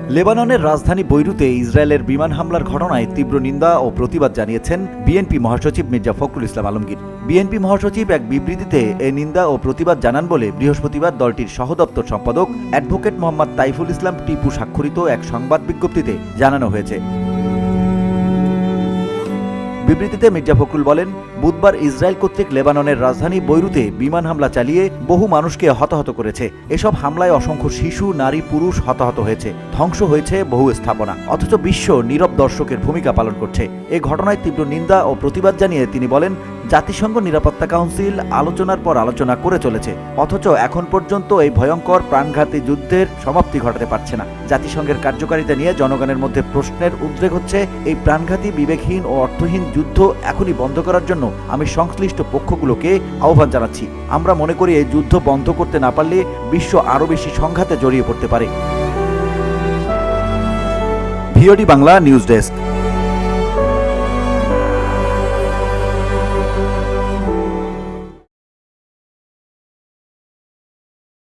লেবাননের রাজধানী বৈরুতে ইসরায়েলের বিমান হামলার ঘটনায় তীব্র নিন্দা ও প্রতিবাদ জানিয়েছেন বিএনপি মহাসচিব মির্জা ফখরুল ইসলাম আলমগীর। বিএনপি মহাসচিব এক বিবৃতিতে এ নিন্দা ও প্রতিবাদ জানান বলে বৃহস্পতিবার দলটির সহদপ্তর সম্পাদক অ্যাডভোকেট মোহাম্মদ তাইফুল ইসলাম টিপু স্বাক্ষরিত এক সংবাদ বিজ্ঞপ্তিতে জানানো হয়েছে। বিবৃতিতে মির্জা ফখরুল বলেন, বুধবার ইসরায়েল কর্তৃক লেবাননের রাজধানী বৈরুতে বিমান হামলা চালিয়ে বহু মানুষকে হতাহত করেছে। এসব হামলায় অসংখ্য শিশু, নারী, পুরুষ হতাহত হয়েছে, ধ্বংস হয়েছে বহু স্থাপনা, অথচ বিশ্ব নীরব দর্শকের ভূমিকা পালন করছে। এ ঘটনায় তীব্র নিন্দা ও প্রতিবাদ জানিয়ে তিনি বলেন, জাতিসংঘ নিরাপত্তা কাউন্সিল আলোচনার পর আলোচনা করে চলেছে, অথচ এখন পর্যন্ত এই ভয়ঙ্কর প্রাণঘাতী যুদ্ধের সমাপ্তি ঘটাতে পারছে না। জাতিসংঘের কার্যকারিতা নিয়ে জনগণের মধ্যে প্রশ্নের উদ্রেক হচ্ছে। এই প্রাণঘাতী, বিবেকহীন ও অর্থহীন যুদ্ধ এখনই বন্ধ করার জন্য আমি সংশ্লিষ্ট পক্ষগুলোকে আহ্বান জানাচ্ছি। আমরা মনে করি এই যুদ্ধ বন্ধ করতে না পারলে বিশ্ব আরও বেশি সংঘাতে জড়িয়ে পড়তে পারে। VOD Bangla news desk.